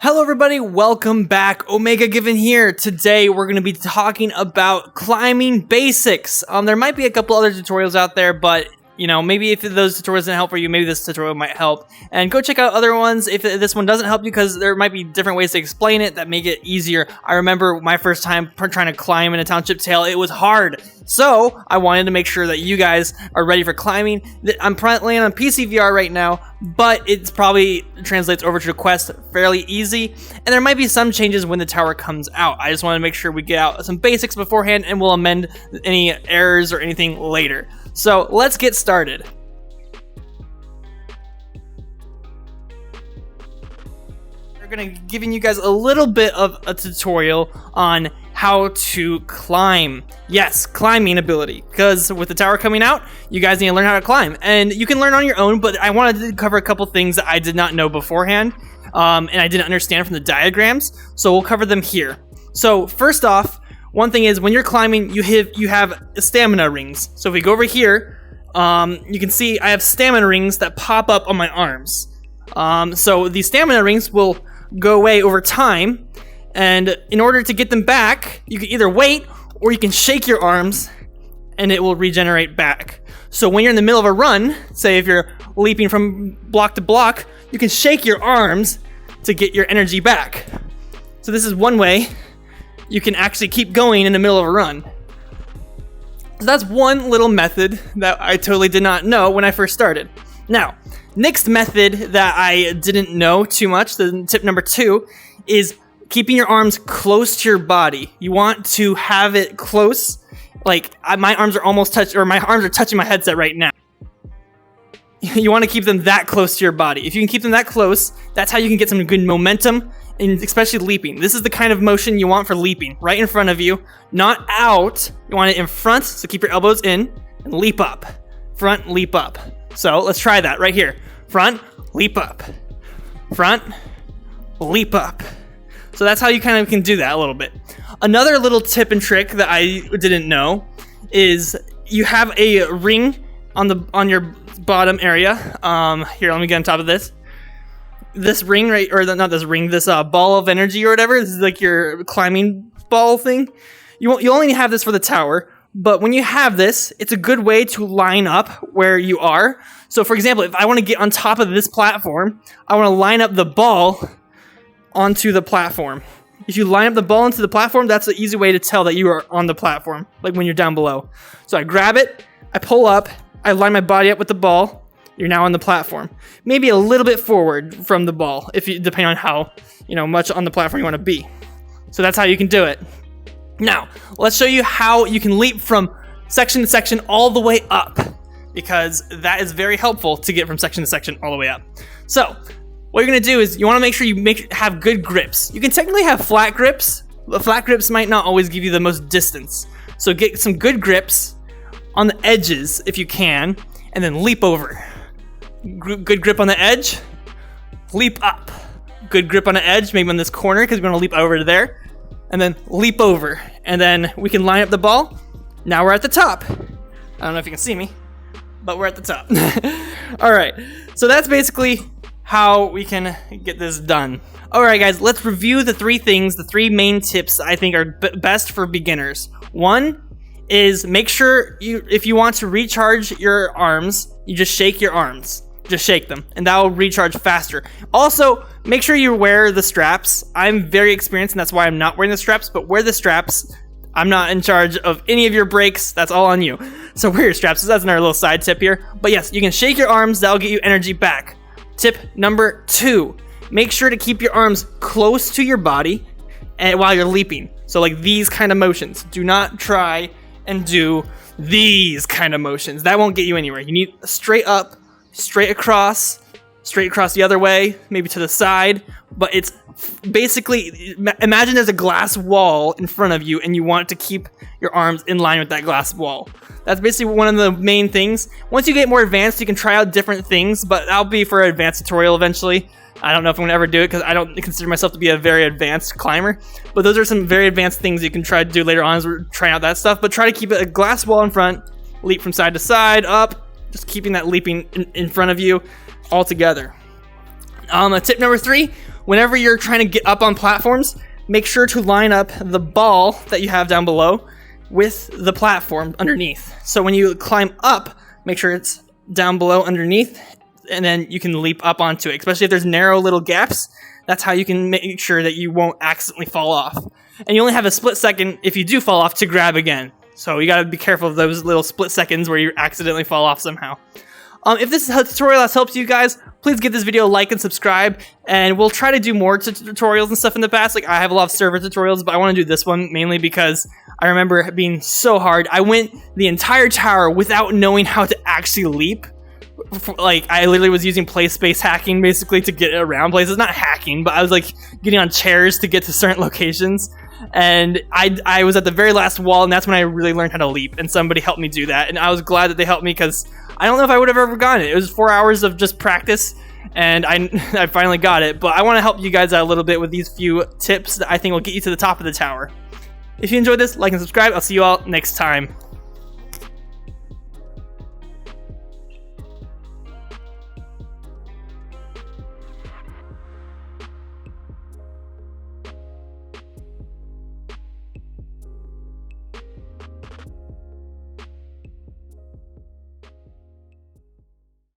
Hello everybody, welcome back. Omega Given here. Today we're going to be talking about climbing basics. There might be a couple other tutorials out there, but you know, maybe if those tutorials didn't help for you, maybe this tutorial might help. And go check out other ones if this one doesn't help you, because there might be different ways to explain it that make it easier. I remember my first time trying to climb in a township tail, it was hard. So I wanted to make sure that you guys are ready for climbing. I'm playing on PC VR right now, but it's probably translates over to Quest fairly easy. And there might be some changes when the tower comes out. I just want to make sure we get out some basics beforehand, and we'll amend any errors or anything later. So let's get started. We're going to giving you guys a little bit of a tutorial on how to climb. Yes, climbing ability, because with the tower coming out, you guys need to learn how to climb, and you can learn on your own, but I wanted to cover a couple things that I did not know beforehand, and I didn't understand from the diagrams, so we'll cover them here. So first off, one thing is when you're climbing, you have stamina rings. So if we go over here, you can see I have stamina rings that pop up on my arms. So these stamina rings will go away over time, and in order to get them back, you can either wait or you can shake your arms and it will regenerate back. So when you're in the middle of a run, say if you're leaping from block to block, you can shake your arms to get your energy back. So this is one way you can actually keep going in the middle of a run. So that's one little method that I totally did not know when I first started. Now, next method that I didn't know too much, the tip number 2, is keeping your arms close to your body. You want to have it close, like my arms are almost touching, or my arms are touching my headset right now. You want to keep them that close to your body. If you can keep them that close, that's how you can get some good momentum, and especially leaping. This is the kind of motion you want for leaping. Right in front of you, not out. You want it in front, so keep your elbows in and leap up. Front, leap up. So let's try that right here. Front, leap up. Front, leap up. So that's how you kind of can do that a little bit. Another little tip and trick that I didn't know is you have a ring on your bottom area. Here, let me get on top of this. This ring, right, or not this ring, this ball of energy or whatever. This is like your climbing ball thing. You only have this for the tower, but when you have this, it's a good way to line up where you are. So for example, if I want to get on top of this platform, I want to line up the ball onto the platform. If you line up the ball into the platform, that's an easy way to tell that you are on the platform, like when you're down below. So I grab it, I pull up, I line my body up with the ball. You're now on the platform. Maybe a little bit forward from the ball, depending on how much on the platform you want to be. So that's how you can do it. Now, let's show you how you can leap from section to section all the way up, because that is very helpful to get from section to section all the way up. So what you're going to do is you want to make sure you have good grips. You can technically have flat grips, but flat grips might not always give you the most distance. So get some good grips on the edges if you can, and then leap over. Good grip on the edge, leap up. Good grip on the edge, maybe on this corner, because we're going to leap over to there, and then leap over. And then we can line up the ball. Now we're at the top. I don't know if you can see me, but we're at the top. All right, so that's basically how we can get this done. All right, guys, let's review the 3 things, the 3 main tips I think are best for beginners. One is make sure if you want to recharge your arms, you just shake your arms. Just shake them, and that will recharge faster. Also, make sure you wear the straps. I'm very experienced, and that's why I'm not wearing the straps, but wear the straps. I'm not in charge of any of your breaks. That's all on you. So wear your straps. So that's another little side tip here. But yes, you can shake your arms. That'll get you energy back. Tip number 2, make sure to keep your arms close to your body while you're leaping. So like these kind of motions. Do not try and do these kind of motions. That won't get you anywhere. You need straight up, straight across the other way, maybe to the side, but it's basically, imagine there's a glass wall in front of you and you want to keep your arms in line with that glass wall. That's basically one of the main things. Once you get more advanced, you can try out different things, but that'll be for an advanced tutorial eventually. I don't know if I'm gonna ever do it because I don't consider myself to be a very advanced climber, but those are some very advanced things you can try to do later on as we're trying out that stuff. But try to keep it a glass wall in front, leap from side to side, up, just keeping that leaping in front of you all together. Tip number 3, whenever you're trying to get up on platforms, make sure to line up the ball that you have down below with the platform underneath. So when you climb up, make sure it's down below underneath, and then you can leap up onto it. Especially if there's narrow little gaps, that's how you can make sure that you won't accidentally fall off. And you only have a split second if you do fall off to grab again. So you gotta be careful of those little split seconds where you accidentally fall off somehow. If this tutorial has helped you guys, please give this video a like and subscribe, and we'll try to do more tutorials and stuff in the past. Like, I have a lot of server tutorials, but I want to do this one mainly because I remember it being so hard. I went the entire tower without knowing how to actually leap. Like, I literally was using play space hacking basically to get around places. Not hacking, but I was like getting on chairs to get to certain locations. And I was at the very last wall, and that's when I really learned how to leap, and somebody helped me do that. And I was glad that they helped me, because I don't know if I would have ever gotten it. It was 4 hours of just practice, and I finally got it. But I want to help you guys out a little bit with these few tips that I think will get you to the top of the tower. If you enjoyed this, like and subscribe. I'll see you all next time.